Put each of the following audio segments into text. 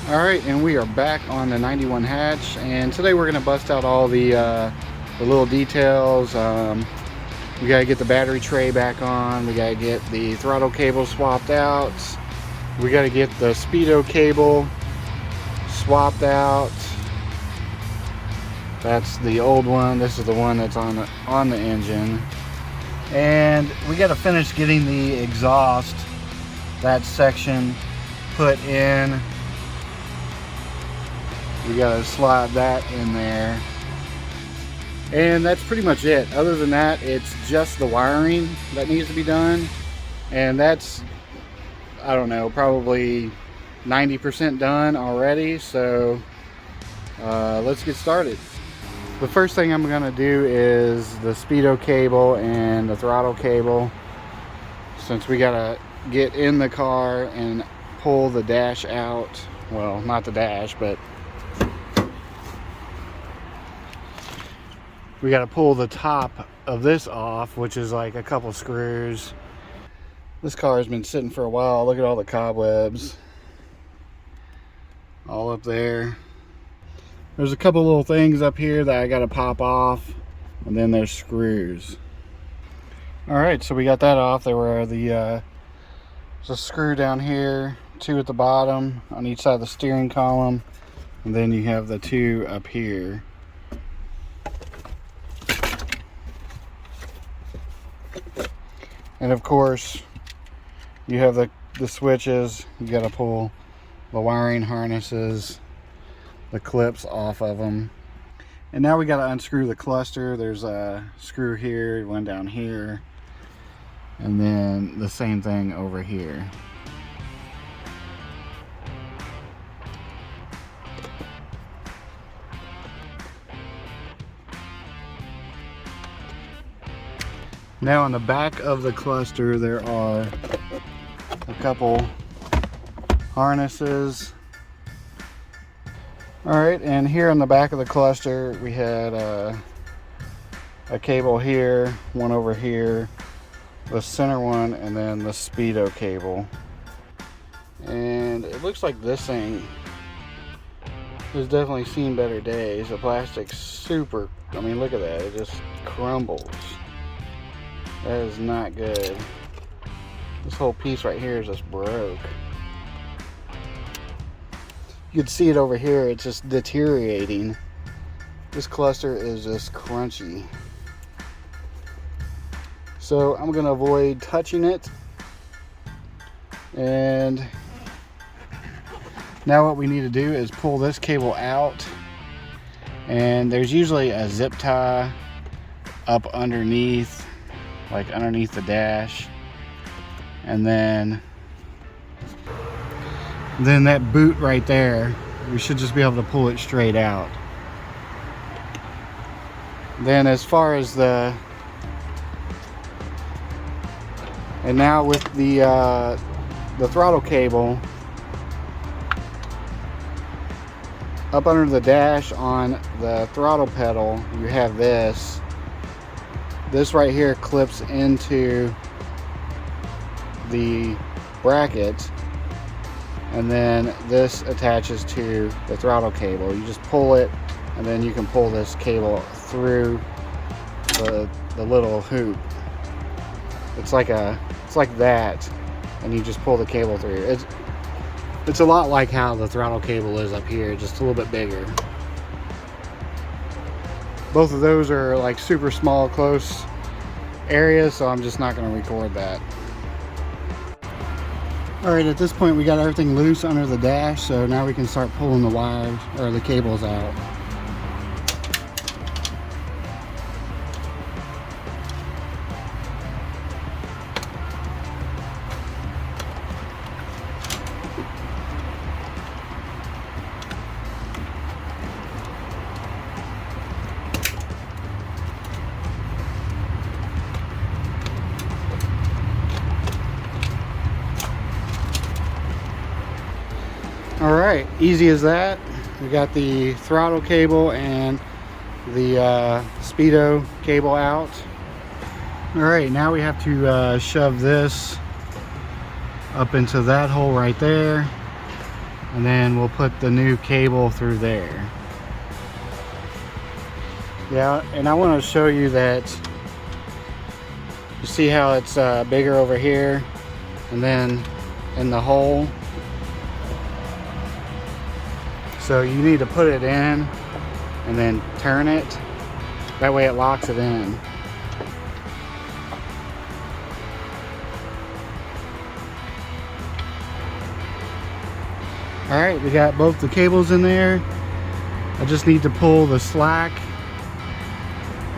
Alright, and we are back on the 91 hatch, and today we're going to bust out all the little details. We got to get the battery tray back on, we got to get the throttle cable swapped out, we got to get the speedo cable swapped out. That's the old one, this is the one that's on the engine. And we got to finish getting the exhaust, that section, put in. We gotta slide that in there, and that's pretty much it. Other than that, it's just the wiring that needs to be done, and that's, I don't know, probably 90% done already. So let's get started. The first thing I'm gonna do is the speedo cable and the throttle cable, since we gotta get in the car and pull the dash out. Well, not the dash, but we got to pull the top of this off, which is like a couple screws. This car has been sitting for a while. Look at all the cobwebs all up there. There's a couple little things up here that I got to pop off, and then there's screws. All right, so we got that off. There were there's a screw down here, two at the bottom on each side of the steering column, and then you have the two up here. And of course, you have the switches. You got to pull the wiring harnesses, the clips off of them. And now we got to unscrew the cluster. There's a screw here, one down here, and then the same thing over here. Now on the back of the cluster there are a couple harnesses. Alright, and here on the back of the cluster we had a cable here, one over here, the center one, and then the speedo cable. And it looks like this thing has definitely seen better days. The plastic's super, I mean, look at that, it just crumbles. That is not good. This whole piece right here is just broke. You can see it over here, it's just deteriorating. This cluster is just crunchy. So I'm gonna avoid touching it. And now what we need to do is pull this cable out. And there's usually a zip tie up underneath, like underneath the dash, and then that boot right there, we should just be able to pull it straight out. Then as far as and now with the throttle cable up under the dash on the throttle pedal, you have this right here clips into the bracket, and then this attaches to the throttle cable. You just pull it, and then you can pull this cable through the little hoop. It's like that, and you just pull the cable through. It's a lot like how the throttle cable is up here, just a little bit bigger. Both of those are like super small, close areas, so I'm just not going to record that. Alright, at this point we got everything loose under the dash, so now we can start pulling the wires, or the cables out. Alright, easy as that. We got the throttle cable and the speedo cable out. Alright, now we have to shove this up into that hole right there. and then we'll put the new cable through there. Yeah, and I want to show you that, you see how it's bigger over here and then in the hole. So you need to put it in and then turn it. That way it locks it in. Alright, we got both the cables in there. I just need to pull the slack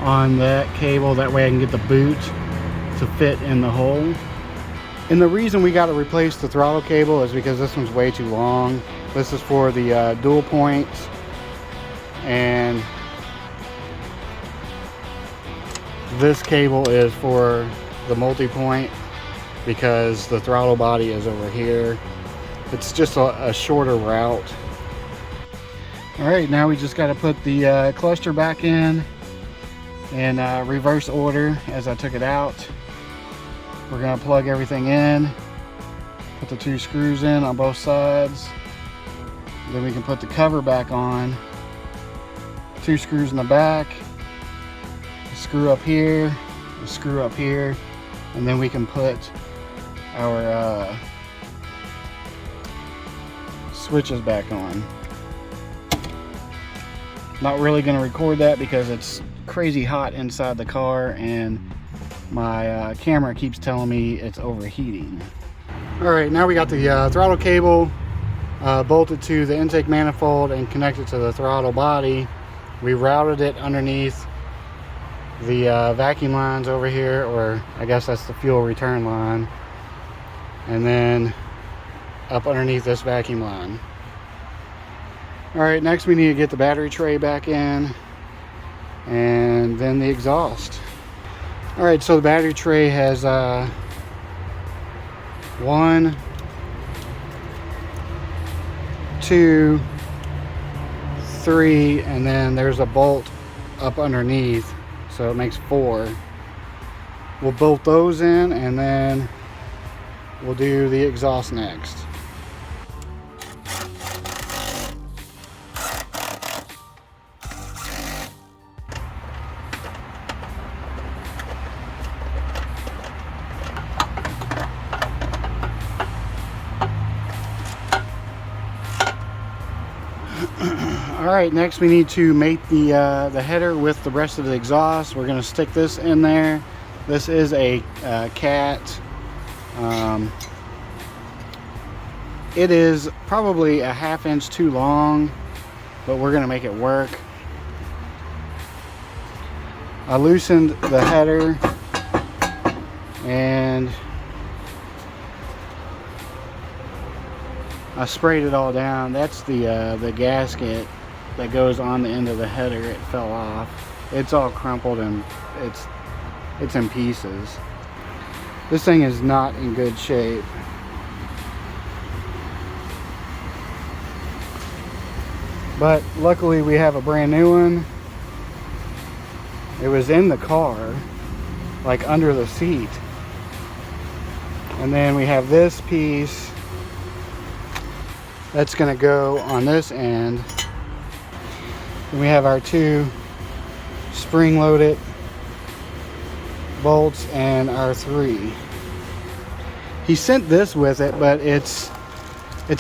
on that cable, that way I can get the boot to fit in the hole. And the reason we got to replace the throttle cable is because this one's way too long. This is for the dual points, and this cable is for the multi-point because the throttle body is over here. It's just a shorter route. Alright, now we just got to put the cluster back in reverse order as I took it out. We're going to plug everything in, put the 2 screws in on both sides, then we can put the cover back on. 2 screws in the back, a screw up here, a screw up here, and then we can put our switches back on. Not really going to record that because it's crazy hot inside the car and my camera keeps telling me it's overheating. Alright, now we got the throttle cable bolted to the intake manifold and connected to the throttle body. We routed it underneath the vacuum lines over here, or I guess that's the fuel return line, and then up underneath this vacuum line. Alright, next we need to get the battery tray back in, and then the exhaust. Alright, so the battery tray has 1, 2, 3, and then there's a bolt up underneath, so it makes 4. We'll bolt those in and then we'll do the exhaust next. Alright, next we need to mate the header with the rest of the exhaust. We're going to stick this in there. This is a cat. It is probably a 1/2 inch too long, but we're going to make it work. I loosened the header and I sprayed it all down. That's the gasket that goes on the end of the header. It fell off. It's all crumpled and it's in pieces. This thing is not in good shape. But luckily we have a brand new one. It was in the car, like under the seat. And then we have this piece that's gonna go on this end. And we have our 2 spring-loaded bolts and our 3. He sent this with it, but it's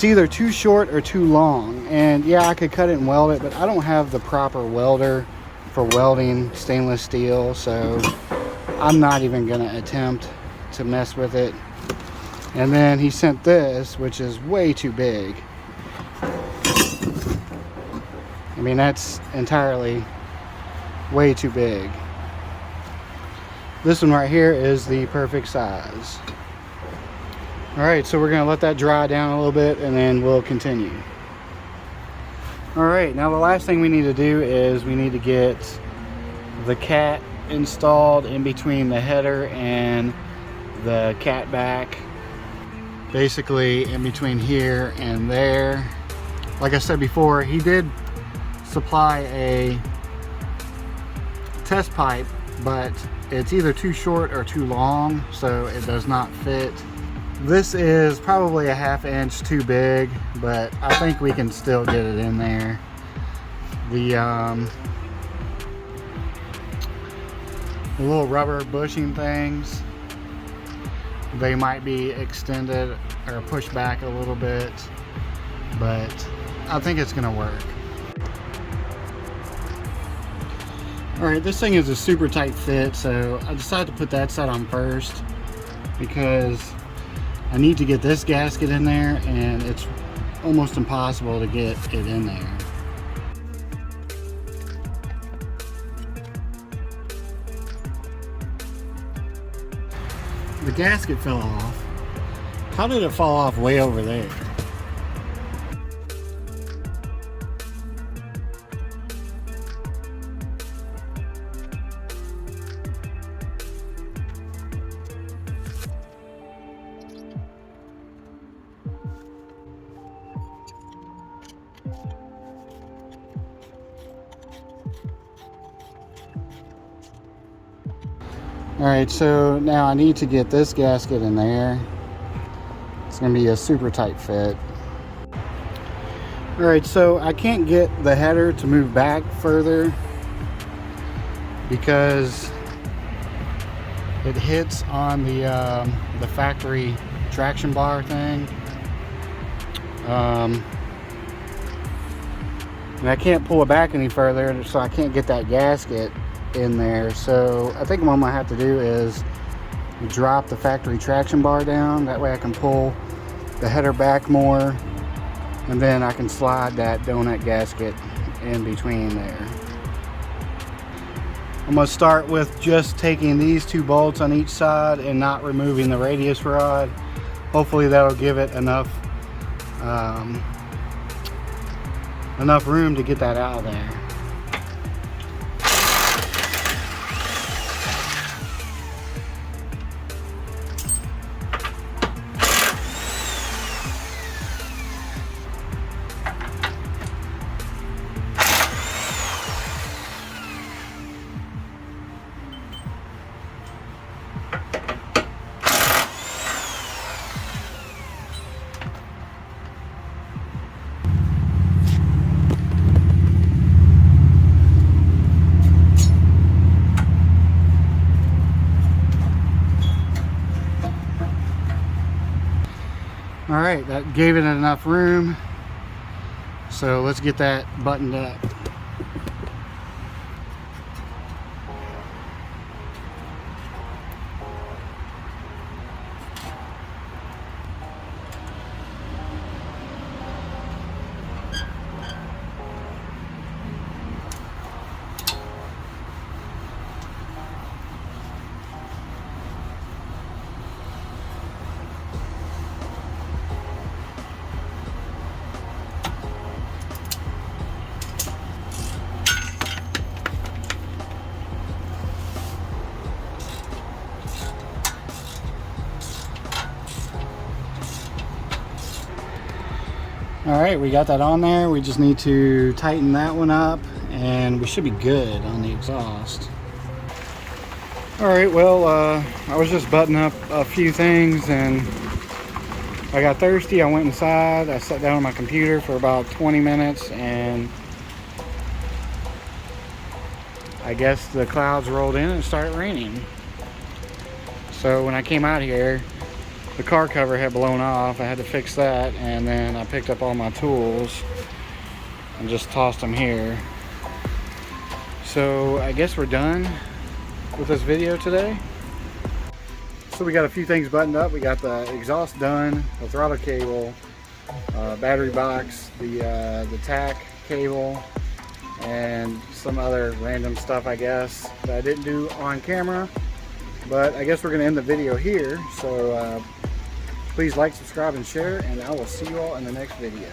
either too short or too long. And yeah, I could cut it and weld it, but I don't have the proper welder for welding stainless steel, so I'm not even gonna attempt to mess with it. And then he sent this, which is way too big. I mean, that's entirely way too big. This one right here is the perfect size. Alright, so we're going to let that dry down a little bit and then we'll continue. Alright, now the last thing we need to do is we need to get the cat installed in between the header and the cat back. Basically in between here and there. Like I said before, he did supply a test pipe, but it's either too short or too long, so it does not fit This is probably a 1/2 inch too big, but I think we can still get it in there. The little rubber bushing things, they might be extended or pushed back a little bit, but I think it's gonna work. Alright, this thing is a super tight fit, so I decided to put that side on first because I need to get this gasket in there, and it's almost impossible to get it in there. The gasket fell off. How did it fall off way over there? Alright, so now I need to get this gasket in there. It's going to be a super tight fit. Alright, so I can't get the header to move back further because it hits on the factory traction bar thing. And I can't pull it back any further, so I can't get that gasket in there. So I think what I'm gonna have to do is drop the factory traction bar down. That way I can pull the header back more, and then I can slide that donut gasket in between there. I'm gonna start with just taking these 2 bolts on each side and not removing the radius rod. Hopefully that'll give it enough room to get that out of there. Alright, that gave it enough room, so let's get that buttoned up. Alright, we got that on there. We just need to tighten that one up and we should be good on the exhaust. Alright, well, I was just buttoning up a few things and I got thirsty. I went inside. I sat down on my computer for about 20 minutes and I guess the clouds rolled in and it started raining. So when I came out here, the car cover had blown off. I had to fix that, and then I picked up all my tools and just tossed them here. So I guess we're done with this video today. So we got a few things buttoned up. We got the exhaust done, the throttle cable, battery box, the tack cable, and some other random stuff, I guess, that I didn't do on camera. But I guess we're going to end the video here. So please like, subscribe, and share, and I will see you all in the next video.